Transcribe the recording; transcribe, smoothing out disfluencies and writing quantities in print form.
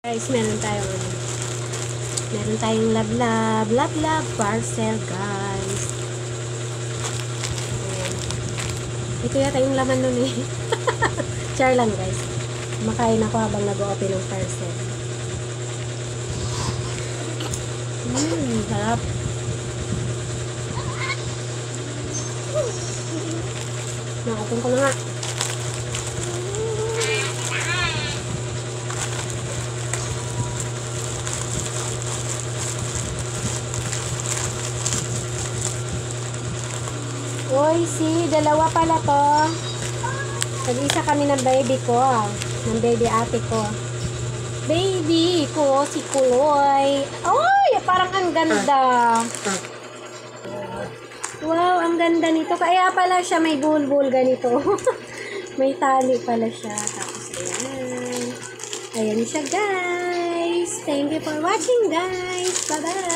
Guys, meron tayong love parcel, guys. Ayan. Ito yata yung laman nun eh. Char lang, guys. Makain ako habang nag-open ng parcel. Sarap. Na-open ko na nga. Uy, dalawa pala to. Tag-isa kami ng baby ko. Ng baby ate ko. Baby ko, si Kuloy. Uy, parang ang ganda. Wow, ang ganda nito. Kaya pala siya may bulbul ganito. May tali pala siya. Tapos, ayan. Ayan siya, guys. Thank you for watching, guys. Bye-bye.